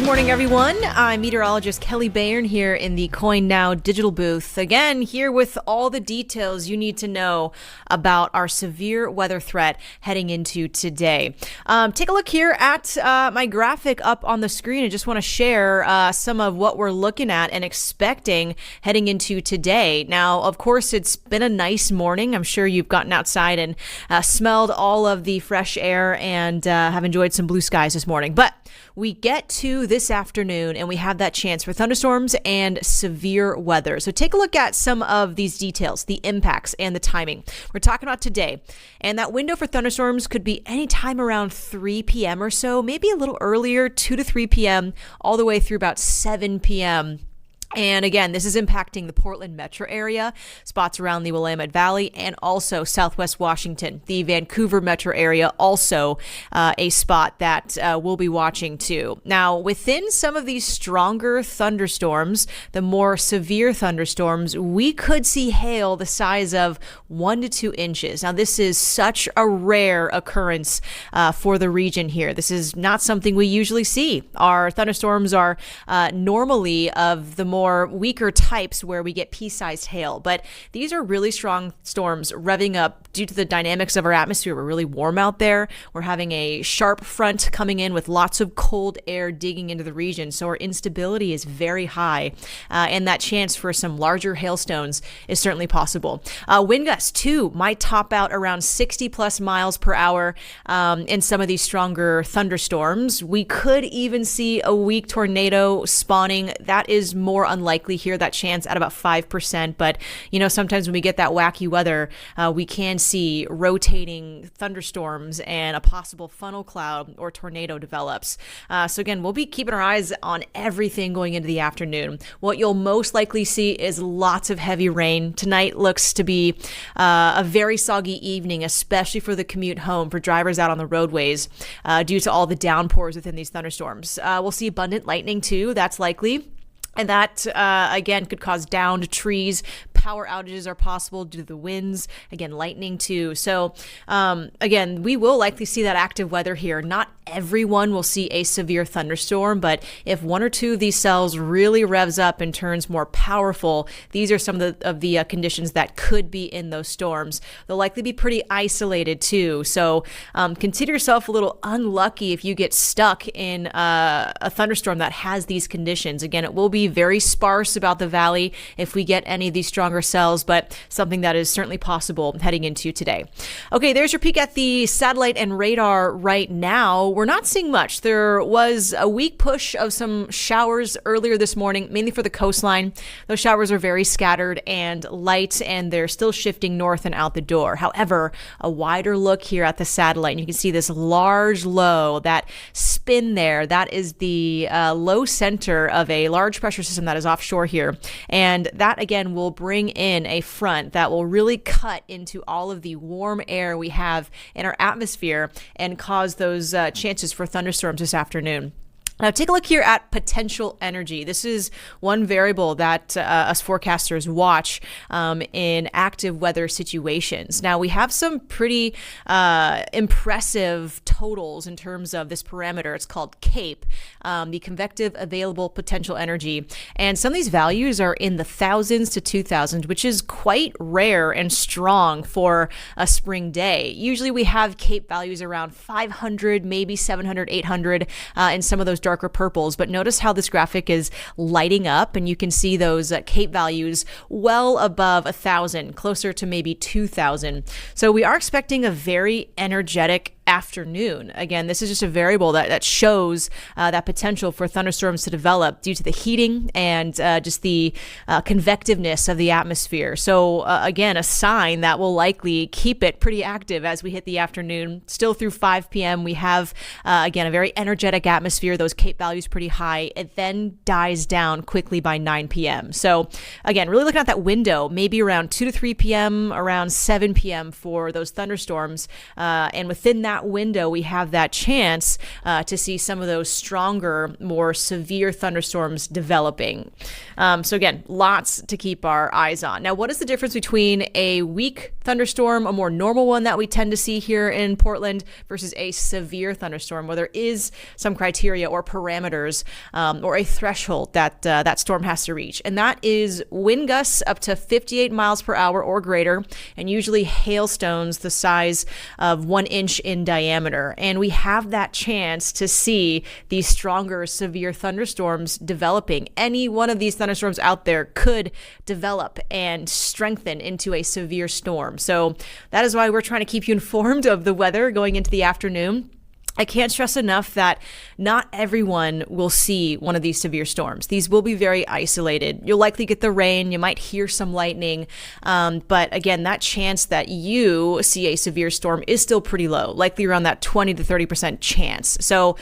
morning, everyone. I'm meteorologist Kelley Bayern here in the KOIN NOW digital booth. Again, here with all the details you need to know about our severe weather threat heading into today. Take a look here at my graphic up on the screen. I just want to share some of what we're looking at and expecting heading into today. Now, of course, it's been a nice morning. I'm sure you've gotten outside and smelled all of the fresh air and have enjoyed some blue skies this morning. But we get to this afternoon and we have that chance for thunderstorms and severe weather. So take a look at some of these details, the impacts and the timing. We're talking about today, and that window for thunderstorms could be anytime around 3 p.m. or so, maybe a little earlier, 2 to 3 p.m., all the way through about 7 p.m. And again, this is impacting the Portland metro area, spots around the Willamette Valley, and also Southwest Washington, the Vancouver metro area, also a spot that we'll be watching too. Now, within some of these stronger thunderstorms, the more severe thunderstorms, we could see hail the size of 1 to 2 inches. Now, this is such a rare occurrence for the region here. This is not something we usually see. Our thunderstorms are normally of the more weaker types where we get pea-sized hail, but these are really strong storms revving up due to the dynamics of our atmosphere. We're really warm out there. We're having a sharp front coming in with lots of cold air digging into the region, so our instability is very high, and that chance for some larger hailstones is certainly possible. Wind gusts too might top out around 60 plus miles per hour in some of these stronger thunderstorms. We could even see a weak tornado spawning. That is more unlikely here, that chance at about 5%. But, you know, sometimes when we get that wacky weather, we can see rotating thunderstorms and a possible funnel cloud or tornado develops. So again, we'll be keeping our eyes on everything going into the afternoon. What you'll most likely see is lots of heavy rain. Tonight looks to be a very soggy evening, especially for the commute home for drivers out on the roadways due to all the downpours within these thunderstorms. We'll see abundant lightning too. That's likely. And that, again, could cause downed trees. Power outages are possible due to the winds. Again, lightning too. So, again, we will likely see that active weather here. Not everyone will see a severe thunderstorm, but if one or two of these cells really revs up and turns more powerful, these are some of the conditions that could be in those storms. They'll likely be pretty isolated too. So consider yourself a little unlucky if you get stuck in a thunderstorm that has these conditions. Again, it will be very sparse about the valley if we get any of these stronger cells, but something that is certainly possible heading into today. Okay, there's your peek at the satellite and radar right now. We're not seeing much. There was a weak push of some showers earlier this morning, mainly for the coastline. Those showers are very scattered and light, and they're still shifting north and out the door. However, a wider look here at the satellite, and you can see this large low, that spin there. That is the low center of a large pressure system that is offshore here. And that, again, will bring in a front that will really cut into all of the warm air we have in our atmosphere and cause those chances for thunderstorms this afternoon. Now, take a look here at potential energy. This is one variable that us forecasters watch in active weather situations. Now, we have some pretty impressive totals in terms of this parameter. It's called CAPE, the convective available potential energy. And some of these values are in the thousands to 2,000, which is quite rare and strong for a spring day. Usually we have CAPE values around 500, maybe 700, 800 in some of those darker purples, but notice how this graphic is lighting up, and you can see those CAPE values well above 1,000, closer to maybe 2,000. So we are expecting a very energetic afternoon. Again, this is just a variable that shows that potential for thunderstorms to develop due to the heating and just the convectiveness of the atmosphere. So again, a sign that will likely keep it pretty active as we hit the afternoon. Still through 5 p.m. we have, again, a very energetic atmosphere. Those CAPE values pretty high. It then dies down quickly by 9 p.m. So again, really looking at that window, maybe around 2 to 3 p.m., around 7 p.m. for those thunderstorms. And within that that window, we have that chance to see some of those stronger, more severe thunderstorms developing. So again, lots to keep our eyes on. Now, what is the difference between a weak thunderstorm, a more normal one that we tend to see here in Portland, versus a severe thunderstorm, where there is some criteria or parameters or a threshold that that storm has to reach? And that is wind gusts up to 58 miles per hour or greater, and usually hailstones the size of 1 inch in diameter. And we have that chance to see these stronger, severe thunderstorms developing. Any one of these thunderstorms out there could develop and strengthen into a severe storm. So that is why we're trying to keep you informed of the weather going into the afternoon. I can't stress enough that not everyone will see one of these severe storms. These will be very isolated. You'll likely get the rain. You might hear some lightning. But again, that chance that you see a severe storm is still pretty low, likely around that 20 to 30% chance. So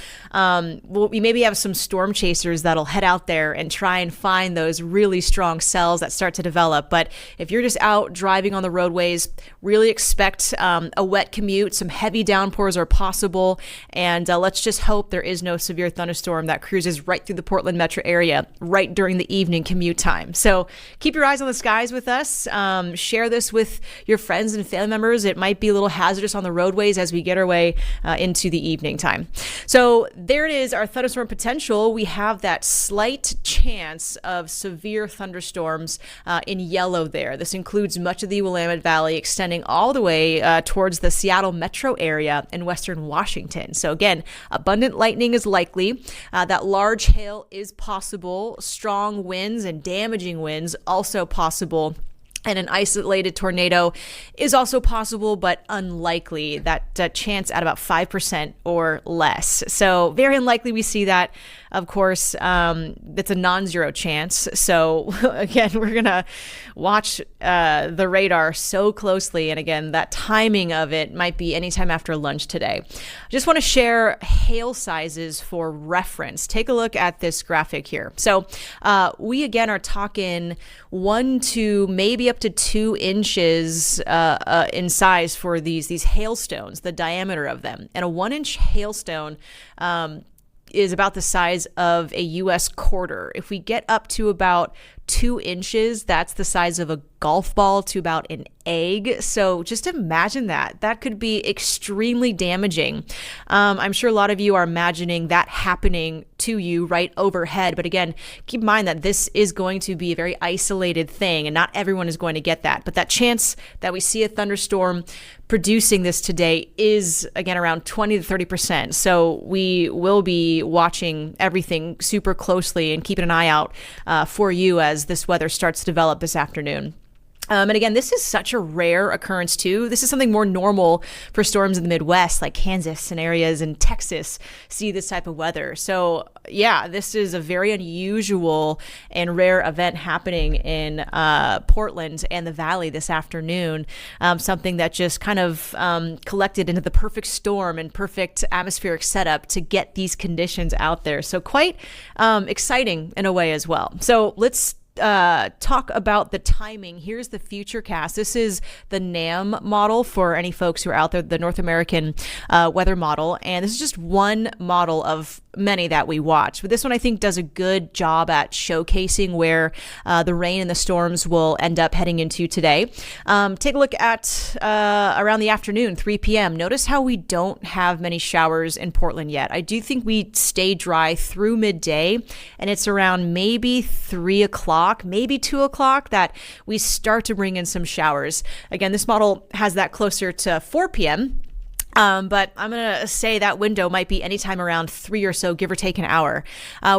we maybe have some storm chasers that'll head out there and try and find those really strong cells that start to develop. But if you're just out driving on the roadways, really expect a wet commute. Some heavy downpours are possible. And let's just hope there is no severe thunderstorm that cruises right through the Portland metro area right during the evening commute time. So keep your eyes on the skies with us. Share this with your friends and family members. It might be a little hazardous on the roadways as we get our way into the evening time. So there it is, our thunderstorm potential. We have that slight chance of severe thunderstorms in yellow there. This includes much of the Willamette Valley, extending all the way towards the Seattle metro area in western Washington. So again, abundant lightning is likely. That large hail is possible. Strong winds and damaging winds also possible. And an isolated tornado is also possible, but unlikely. That chance at about 5% or less. So very unlikely we see that. Of course, it's a non-zero chance. So again, we're going to watch the radar so closely. And again, that timing of it might be anytime after lunch today. I just want to share hail sizes for reference. Take a look at this graphic here. So we again are talking 1 to maybe up to 2 inches in size for these hailstones, the diameter of them. And a 1-inch hailstone is about the size of a U.S. quarter. If we get up to about 2 inches, that's the size of a golf ball to about an egg. So just imagine that. That could be extremely damaging. I'm sure a lot of you are imagining that happening to you right overhead. But again, keep in mind that this is going to be a very isolated thing and not everyone is going to get that. But that chance that we see a thunderstorm producing this today is, again, around 20 to 30%. So we will be watching everything super closely and keeping an eye out for you as this weather starts to develop this afternoon. And again, this is such a rare occurrence too. This is something more normal for storms in the Midwest, like Kansas and areas in Texas see this type of weather. So yeah, this is a very unusual and rare event happening in Portland and the Valley this afternoon. Something that just kind of collected into the perfect storm and perfect atmospheric setup to get these conditions out there. So quite exciting in a way as well. So let's talk about the timing. Here's the Futurecast. This is the NAM model for any folks who are out there, the North American weather model. And this is just one model of many that we watch. But this one, I think, does a good job at showcasing where the rain and the storms will end up heading into today. Take a look at around the afternoon, 3 p.m. Notice how we don't have many showers in Portland yet. I do think we stay dry through midday, and it's around maybe 3 o'clock, maybe 2 o'clock that we start to bring in some showers. Again, this model has that closer to 4 p.m. But I'm going to say that window might be anytime around 3 or so, give or take an hour.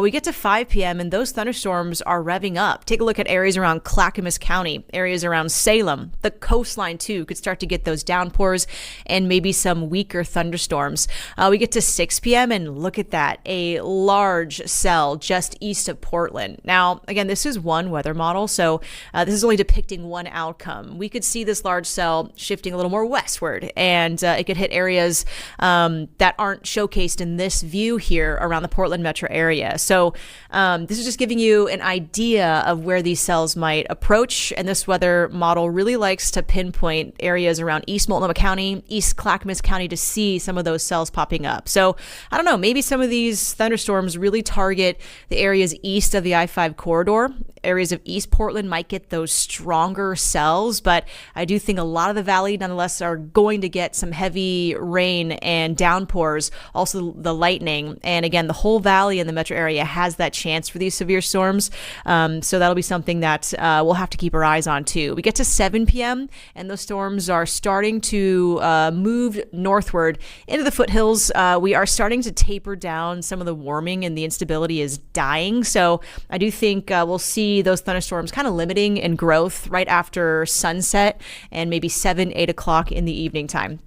We get to 5 p.m. and those thunderstorms are revving up. Take a look at areas around Clackamas County, areas around Salem. The coastline, too, could start to get those downpours and maybe some weaker thunderstorms. We get to 6 p.m. and look at that, a large cell just east of Portland. Now, again, this is one weather model, so this is only depicting one outcome. We could see this large cell shifting a little more westward, and it could hit areas areas that aren't showcased in this view here around the Portland metro area. So this is just giving you an idea of where these cells might approach. And this weather model really likes to pinpoint areas around East Multnomah County, East Clackamas County to see some of those cells popping up. So I don't know, maybe some of these thunderstorms really target the areas east of the I-5 corridor. Areas of East Portland might get those stronger cells, but I do think a lot of the valley nonetheless are going to get some heavy rain and downpours, also the lightning. And again, the whole valley in the metro area has that chance for these severe storms. So that'll be something that we'll have to keep our eyes on too. We get to 7 p.m. and those storms are starting to move northward into the foothills. We are starting to taper down. Some of the warming and the instability is dying. So I do think we'll see those thunderstorms kind of limiting in growth right after sunset and maybe 7-8 o'clock in the evening time.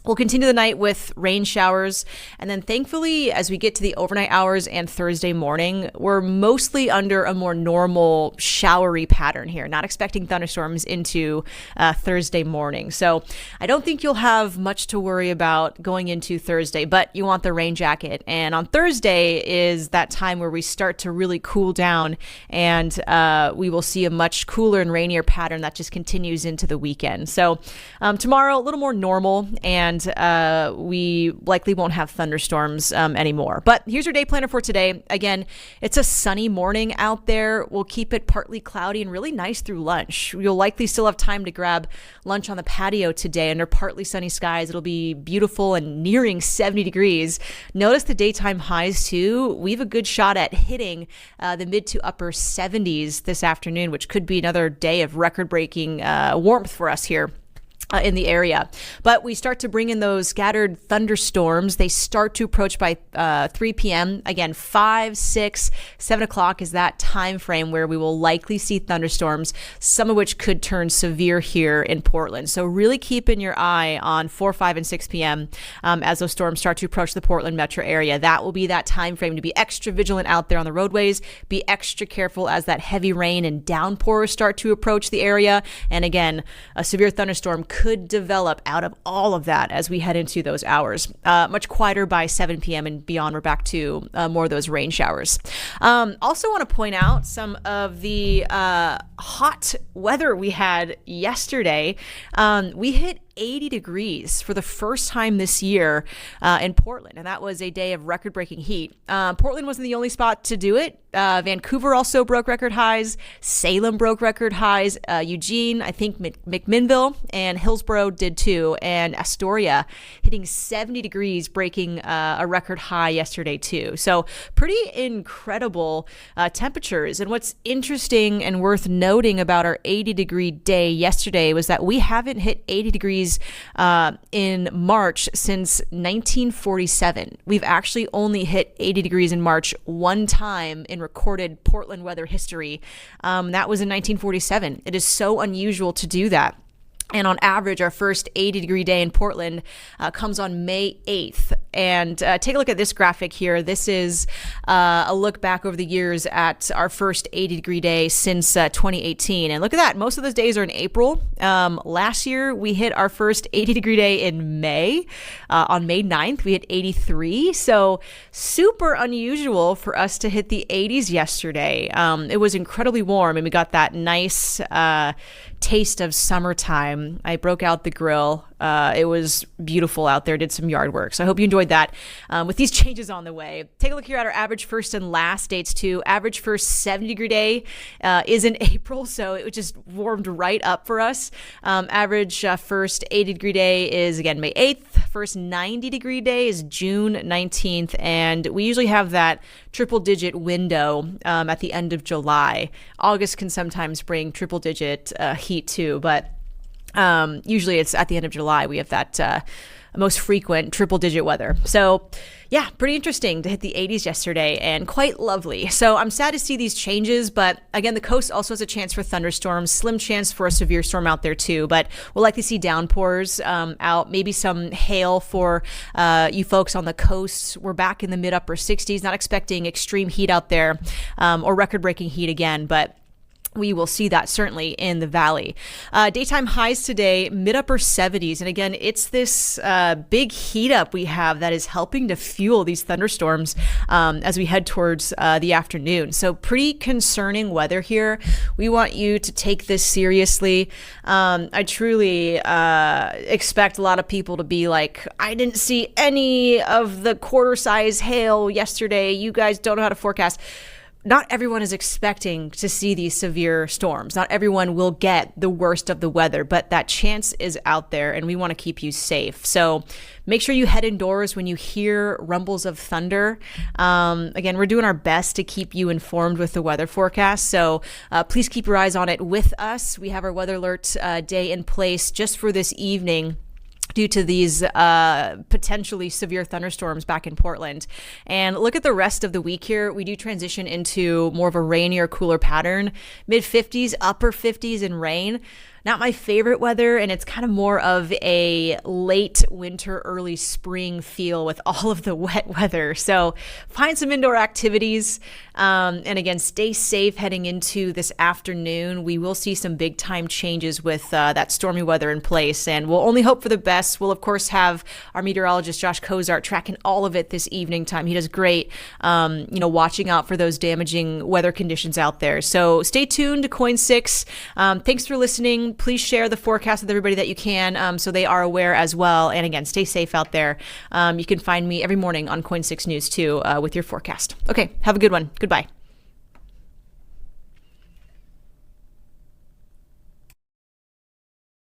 We'll continue the night with rain showers, and then thankfully, as we get to the overnight hours and Thursday morning, we're mostly under a more normal showery pattern here, not expecting thunderstorms into Thursday morning. So I don't think you'll have much to worry about going into Thursday, but you want the rain jacket. And on Thursday is that time where we start to really cool down, and we will see a much cooler and rainier pattern that just continues into the weekend. So tomorrow, a little more normal, and we likely won't have thunderstorms anymore. But here's your day planner for today. Again, it's a sunny morning out there. We'll keep it partly cloudy and really nice through lunch. You'll likely still have time to grab lunch on the patio today under partly sunny skies. It'll be beautiful and nearing 70 degrees. Notice the daytime highs too. We have a good shot at hitting the mid to upper 70s this afternoon, which could be another day of record-breaking warmth for us here in the area. But we start to bring in those scattered thunderstorms. They start to approach by 3 p.m. Again, 5, 6, 7 o'clock is that time frame where we will likely see thunderstorms, some of which could turn severe here in Portland. So really keeping your eye on 4, 5, and 6 p.m. As those storms start to approach the Portland metro area. That will be that time frame to be extra vigilant out there on the roadways, be extra careful as that heavy rain and downpours start to approach the area. And again, a severe thunderstorm could develop out of all of that as we head into those hours. Much quieter by 7 p.m. and beyond. We're back to more of those rain showers. Also want to point out some of the hot weather we had yesterday. We hit 80 degrees for the first time this year in Portland, and that was a day of record-breaking heat. Portland wasn't the only spot to do it. Vancouver also broke record highs. Salem broke record highs. Eugene, I think McMinnville and Hillsborough did too, and Astoria hitting 70 degrees, breaking a record high yesterday too. So pretty incredible temperatures. And what's interesting and worth noting about our 80-degree day yesterday was that we haven't hit 80 degrees in March since 1947. We've actually only hit 80 degrees in March one time in recorded Portland weather history. That was in 1947. It is so unusual to do that. And on average, our first 80-degree day in Portland comes on May 8th. And take a look at this graphic here. This is a look back over the years at our first 80-degree day since 2018. And look at that. Most of those days are in April. Last year, we hit our first 80-degree day in May. On May 9th, we hit 83. So super unusual for us to hit the 80s yesterday. It was incredibly warm, and we got that nice taste of summertime. I broke out the grill. It was beautiful out there. Did some yard work. So I hope you enjoyed that. With these changes on the way, take a look here at our average first and last dates too. Average first 70-degree day is in April, so it just warmed right up for us. Average first 80-degree day is again May 8th. First 90-degree day is June 19th, and we usually have that triple-digit window at the end of July. August can sometimes bring triple-digit heat too, but usually it's at the end of July we have that most frequent triple-digit weather. So yeah, pretty interesting to hit the 80s yesterday and quite lovely. So I'm sad to see these changes, but again, the coast also has a chance for thunderstorms, slim chance for a severe storm out there too, but we'll likely see downpours out, maybe some hail for you folks on the coast. We're back in the mid-upper 60s, not expecting extreme heat out there or record-breaking heat again, but we will see that certainly in the valley. Daytime highs today, mid-upper 70s. And again, it's this big heat up we have that is helping to fuel these thunderstorms as we head towards the afternoon. So pretty concerning weather here. We want you to take this seriously. I truly expect a lot of people to be like, I didn't see any of the quarter size hail yesterday. You guys don't know how to forecast. Not everyone is expecting to see these severe storms. Not everyone will get the worst of the weather, but that chance is out there and we want to keep you safe. So make sure you head indoors when you hear rumbles of thunder. Again, we're doing our best to keep you informed with the weather forecast. So please keep your eyes on it with us. We have our weather alert day in place just for this evening, due to these potentially severe thunderstorms back in Portland. And look at the rest of the week here. We do transition into more of a rainier, cooler pattern. Mid 50s, upper 50s in rain. Not my favorite weather, and it's kind of more of a late winter, early spring feel with all of the wet weather. So find some indoor activities. And again, stay safe heading into this afternoon. We will see some big time changes with that stormy weather in place, and we'll only hope for the best. We'll, of course, have our meteorologist, Josh Kozart, tracking all of it this evening time. He does great, watching out for those damaging weather conditions out there. So stay tuned to KOIN 6. Thanks for listening. Please share the forecast with everybody that you can so they are aware as well. And again, stay safe out there. You can find me every morning on KOIN 6 News too with your forecast. Okay, have a good one. Goodbye.